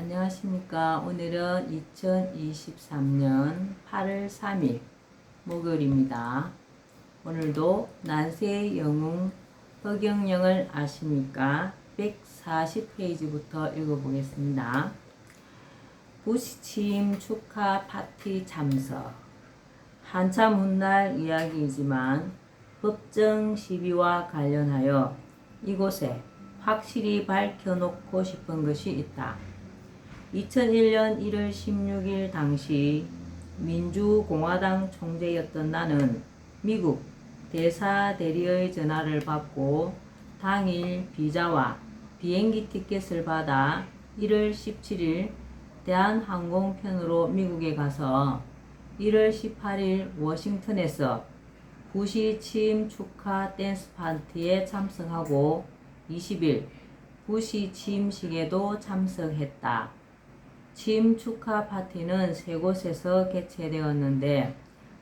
안녕하십니까. 오늘은 2023년 8월 3일 목요일입니다. 오늘도 난세의 영웅 허경영을 아십니까? 140페이지부터 읽어보겠습니다. 부시 취임 축하 파티 참석. 한참 훗날 이야기이지만 법정 시비와 관련하여 이곳에 확실히 밝혀놓고 싶은 것이 있다. 2001년 1월 16일 당시 민주공화당 총재였던 나는 미국 대사 대리의 전화를 받고 당일 비자와 비행기 티켓을 받아 1월 17일 대한항공편으로 미국에 가서 1월 18일 워싱턴에서 부시 취임 축하 댄스 파티에 참석하고 20일 부시 취임식에도 참석했다. 취임 축하 파티는 3곳에서 개최되었는데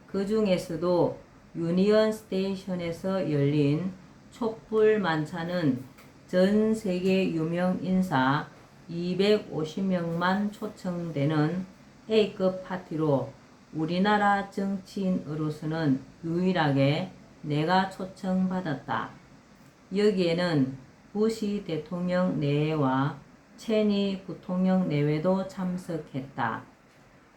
그 중에서도 유니언 스테이션에서 열린 촛불 만찬은 전 세계 유명 인사 250명만 초청되는 A급 파티로 우리나라 정치인으로서는 유일하게 내가 초청받았다. 여기에는 부시 대통령 내외와 체니 부통령 내외도 참석했다.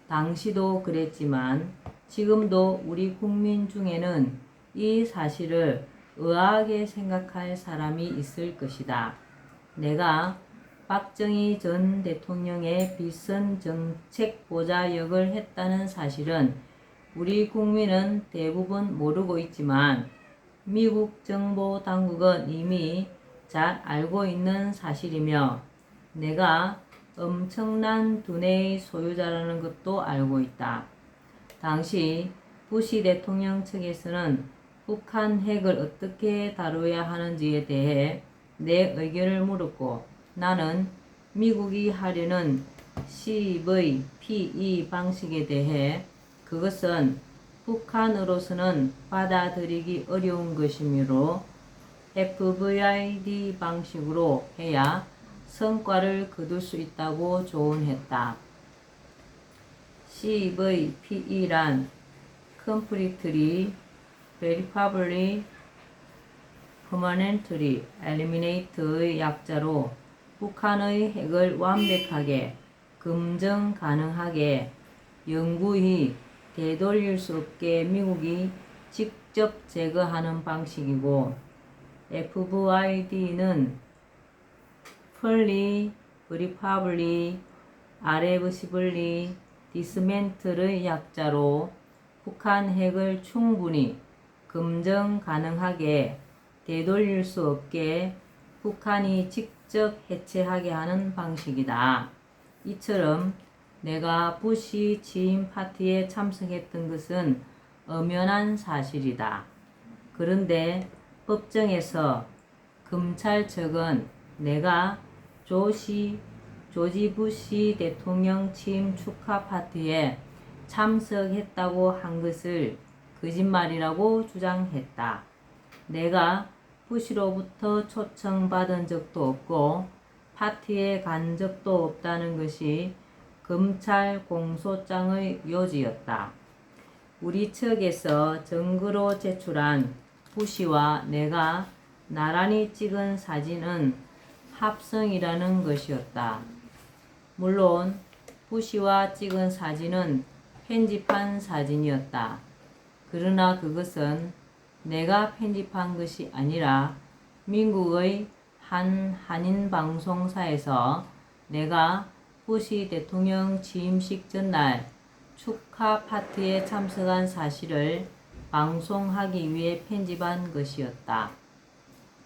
당시도 그랬지만 지금도 우리 국민 중에는 이 사실을 의아하게 생각할 사람이 있을 것이다. 내가 박정희 전 대통령의 비선 정책보좌 역을 했다는 사실은 우리 국민은 대부분 모르고 있지만 미국 정보 당국은 이미 잘 알고 있는 사실이며 내가 엄청난 두뇌의 소유자라는 것도 알고 있다. 당시 부시 대통령 측에서는 북한 핵을 어떻게 다루어야 하는지에 대해 내 의견을 물었고 나는 미국이 하려는 CVPE 방식에 대해 그것은 북한으로서는 받아들이기 어려운 것이므로 FVID 방식으로 해야 성과를 거둘 수 있다고 조언했다. CVPE란 Completely, Verifiably, Permanently Eliminate의 약자로 북한의 핵을 완벽하게, 검증 가능하게, 영구히 되돌릴 수 없게 미국이 직접 제거하는 방식이고 FVID는 Fully, Verifiably, Irreversibly, Dismantle의 약자로 북한 핵을 충분히 검증 가능하게 되돌릴 수 없게 북한이 직접 해체하게 하는 방식이다. 이처럼 내가 부시 취임 파티에 참석했던 것은 엄연한 사실이다. 그런데 법정에서 검찰 측은 내가 조지 부시 대통령 취임 축하 파티에 참석했다고 한 것을 거짓말이라고 주장했다. 내가 부시로부터 초청받은 적도 없고 파티에 간 적도 없다는 것이 검찰 공소장의 요지였다. 우리 측에서 증거로 제출한 부시와 내가 나란히 찍은 사진은 합성이라는 것이었다. 물론 부시와 찍은 사진은 편집한 사진이었다. 그러나 그것은 내가 편집한 것이 아니라 미국의 한 한인 방송사에서 내가 부시 대통령 취임식 전날 축하 파티에 참석한 사실을 방송하기 위해 편집한 것이었다.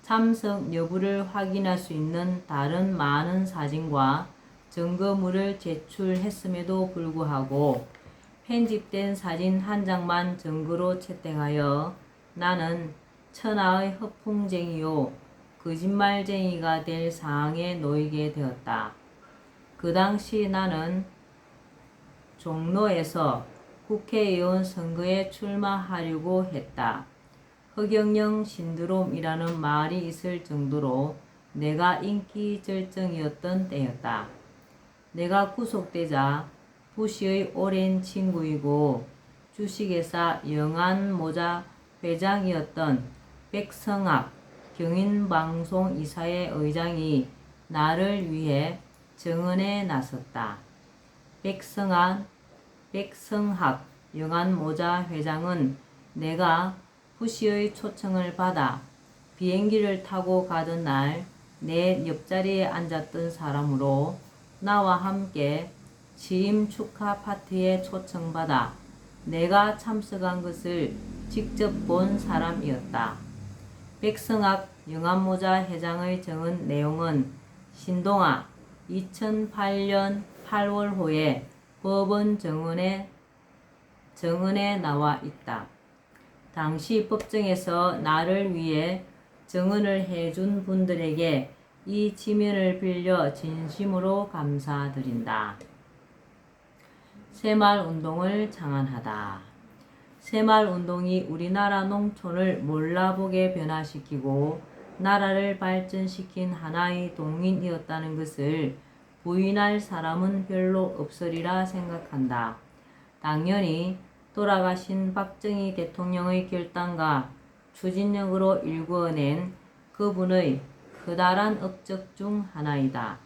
참석 여부를 확인할 수 있는 다른 많은 사진과 증거물을 제출했음에도 불구하고 편집된 사진 한 장만 증거로 채택하여 나는 천하의 허풍쟁이요 거짓말쟁이가 될 상황에 놓이게 되었다. 그 당시 나는 종로에서 국회의원 선거에 출마하려고 했다. 허경영 신드롬이라는 말이 있을 정도로 내가 인기 절정이었던 때였다. 내가 구속되자 부시의 오랜 친구이고 주식회사 영안모자 회장이었던 백성학 경인방송이사회 의장이 나를 위해 정언에 나섰다. 백성학 영안모자 회장은 내가 부시의 초청을 받아 비행기를 타고 가던 날 내 옆자리에 앉았던 사람으로 나와 함께 취임 축하 파티에 초청받아 내가 참석한 것을 직접 본 사람이었다. 백성학 영안모자 회장의 정언 내용은 신동아 2008년 8월호에 법원 정언에 나와 있다. 당시 법정에서 나를 위해 정언을 해준 분들에게 이 지면을 빌려 진심으로 감사드린다. 새마을운동을 창안하다. 새마을운동이 우리나라 농촌을 몰라보게 변화시키고 나라를 발전시킨 하나의 동인이었다는 것을 부인할 사람은 별로 없으리라 생각한다. 당연히 돌아가신 박정희 대통령의 결단과 추진력으로 일구어낸 그분의 커다란 업적 중 하나이다.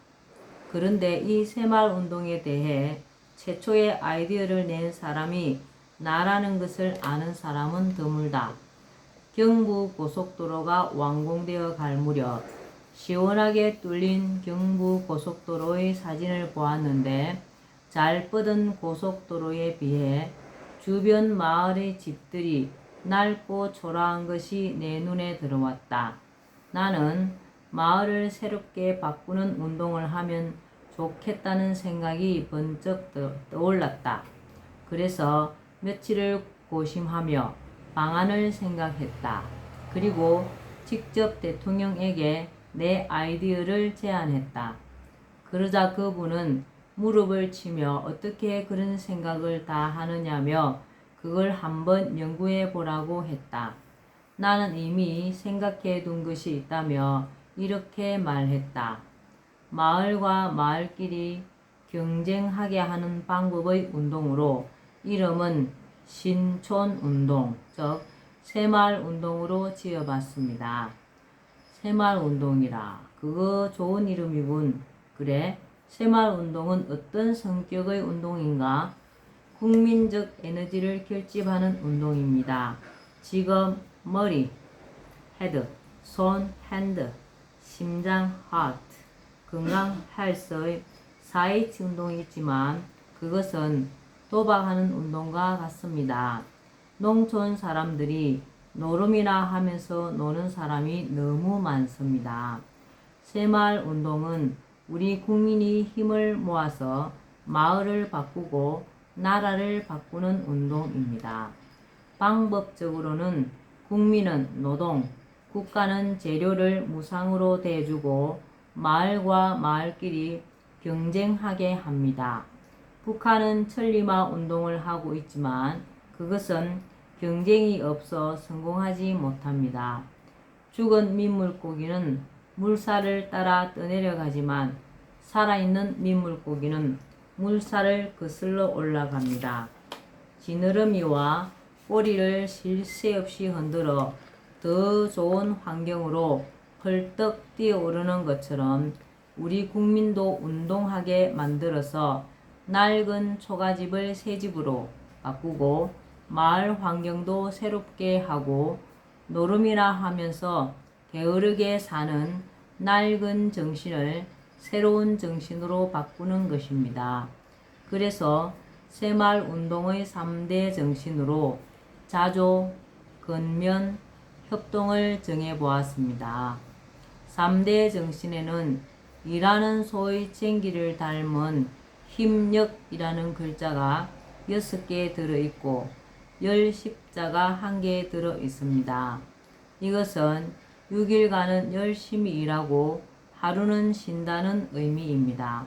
그런데 이 새마을운동에 대해 최초의 아이디어를 낸 사람이 나라는 것을 아는 사람은 드물다. 경부고속도로가 완공되어 갈 무렵 시원하게 뚫린 경부고속도로의 사진을 보았는데 잘 뻗은 고속도로에 비해 주변 마을의 집들이 낡고 초라한 것이 내 눈에 들어왔다. 나는 마을을 새롭게 바꾸는 운동을 하면 좋겠다는 생각이 번쩍 떠올랐다. 그래서 며칠을 고심하며 방안을 생각했다. 그리고 직접 대통령에게 내 아이디어를 제안했다. 그러자 그분은 무릎을 치며 어떻게 그런 생각을 다 하느냐며 그걸 한번 연구해 보라고 했다. 나는 이미 생각해 둔 것이 있다며 이렇게 말했다. 마을과 마을끼리 경쟁하게 하는 방법의 운동으로 이름은 신촌운동, 즉 새마을운동으로 지어봤습니다. 새마을운동이라 그거 좋은 이름이군. 그래, 새마을운동은 어떤 성격의 운동인가? 국민적 에너지를 결집하는 운동입니다. 지금 머리, 헤드, 손, 핸드, 심장, 하트, 건강, 헬스의 4H 운동이 있지만 그것은 도박하는 운동과 같습니다. 농촌 사람들이 노름이나 하면서 노는 사람이 너무 많습니다. 새마을 운동은 우리 국민이 힘을 모아서 마을을 바꾸고 나라를 바꾸는 운동입니다. 방법적으로는 국민은 노동, 국가는 재료를 무상으로 대주고 마을과 마을끼리 경쟁하게 합니다. 북한은 천리마 운동을 하고 있지만 그것은 경쟁이 없어 성공하지 못합니다. 죽은 민물고기는 물살을 따라 떠내려가지만 살아있는 민물고기는 물살을 거슬러 올라갑니다. 지느러미와 꼬리를 쉴 새 없이 흔들어 더 좋은 환경으로 펄떡 뛰어오르는 것처럼 우리 국민도 운동하게 만들어서 낡은 초가집을 새집으로 바꾸고 마을 환경도 새롭게 하고 노름이라 하면서 게으르게 사는 낡은 정신을 새로운 정신으로 바꾸는 것입니다. 그래서 새마을운동의 3대 정신으로 자조, 건면, 협동을 정해보았습니다. 3대 정신에는 일하는 소의 쟁기를 닮은 힘력이라는 글자가 6개 들어있고 열십자가 1개 들어있습니다. 이것은 6일간은 열심히 일하고 하루는 쉰다는 의미입니다.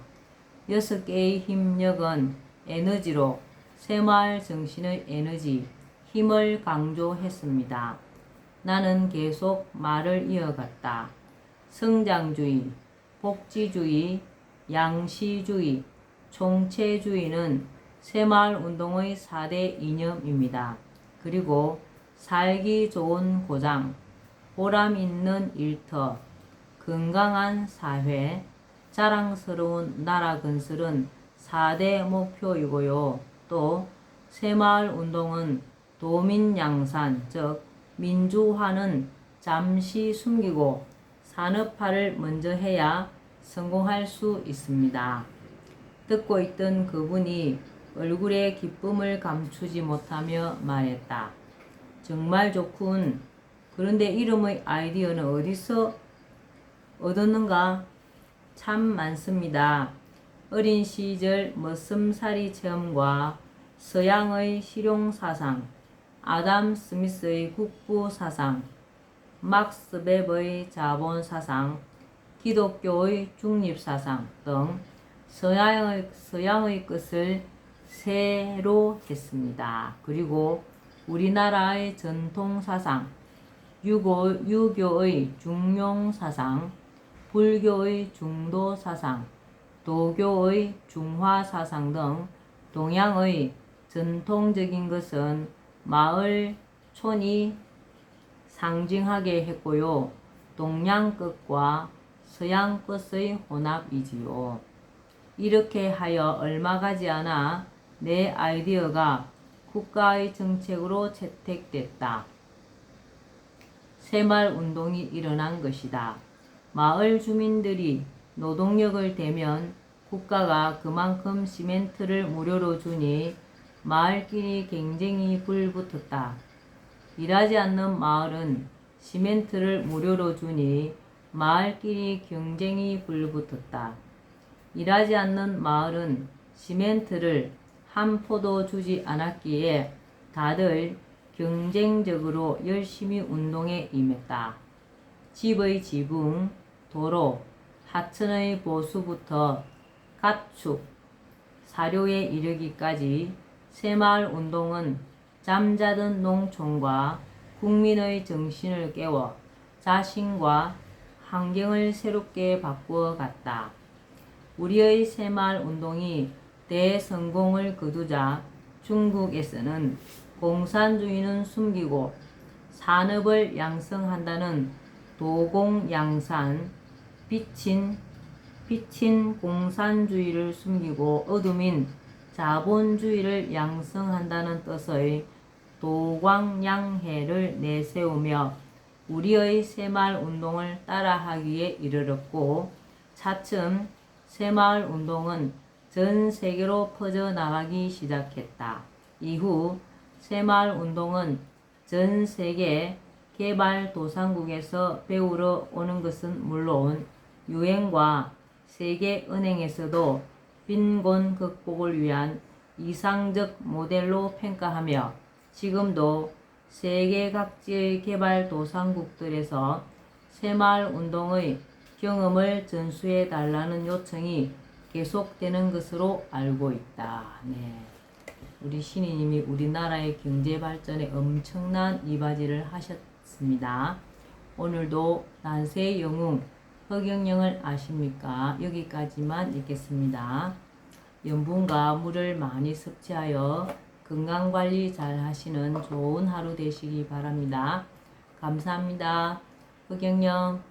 6개의 힘력은 에너지로 새마을 정신의 에너지, 힘을 강조했습니다. 나는 계속 말을 이어갔다. 성장주의, 복지주의, 양시주의, 총체주의는 새마을운동의 4대 이념입니다. 그리고 살기 좋은 고장, 보람 있는 일터, 건강한 사회, 자랑스러운 나라 건설은 4대 목표이고요. 또 새마을운동은 도민양산, 즉 민주화는 잠시 숨기고 산업화를 먼저 해야 성공할 수 있습니다. 듣고 있던 그분이 얼굴에 기쁨을 감추지 못하며 말했다. 정말 좋군. 그런데 이름의 아이디어는 어디서 얻었는가? 참 많습니다. 어린 시절 머슴살이 체험과 서양의 실용사상, 아담 스미스의 국부사상, 막스 웹의 자본사상, 기독교의 중립사상 등 서양의 것을 새로 했습니다. 그리고 우리나라의 전통사상, 유교의 중용사상, 불교의 중도사상, 도교의 중화사상 등 동양의 전통적인 것은 마을, 촌이 상징하게 했고요. 동양 것과 서양 것의 혼합이지요. 이렇게 하여 얼마 가지 않아 내 아이디어가 국가의 정책으로 채택됐다. 새마을운동이 일어난 것이다. 마을 주민들이 노동력을 대면 국가가 그만큼 시멘트를 무료로 주니 마을끼리 경쟁이 불붙었다. 일하지 않는 마을은 시멘트를 무료로 주니 마을끼리 경쟁이 불붙었다. 일하지 않는 마을은 시멘트를 한 포도 주지 않았기에 다들 경쟁적으로 열심히 운동에 임했다. 집의 지붕, 도로, 하천의 보수부터 가축, 사료에 이르기까지 새마을운동은 잠자던 농촌과 국민의 정신을 깨워 자신과 환경을 새롭게 바꾸어 갔다. 우리의 새마을운동이 대성공을 거두자 중국에서는 공산주의는 숨기고 산업을 양성한다는 도공양산, 빛인 공산주의를 숨기고 어둠인 자본주의를 양성한다는 뜻의 도광양해를 내세우며 우리의 새마을운동을 따라하기에 이르렀고 차츰 새마을운동은 전 세계로 퍼져나가기 시작했다. 이후 새마을운동은 전 세계 개발도상국에서 배우러 오는 것은 물론 유엔과 세계은행에서도 빈곤 극복을 위한 이상적 모델로 평가하며 지금도 세계 각지의 개발도상국들에서 새마을운동의 경험을 전수해 달라는 요청이 계속되는 것으로 알고 있다. 네. 우리 신이님이 우리나라의 경제 발전에 엄청난 이바지를 하셨습니다. 오늘도 난세의 영웅 허경영을 아십니까? 여기까지만 읽겠습니다. 염분과 물을 많이 섭취하여 건강관리 잘 하시는 좋은 하루 되시기 바랍니다. 감사합니다. 허경영.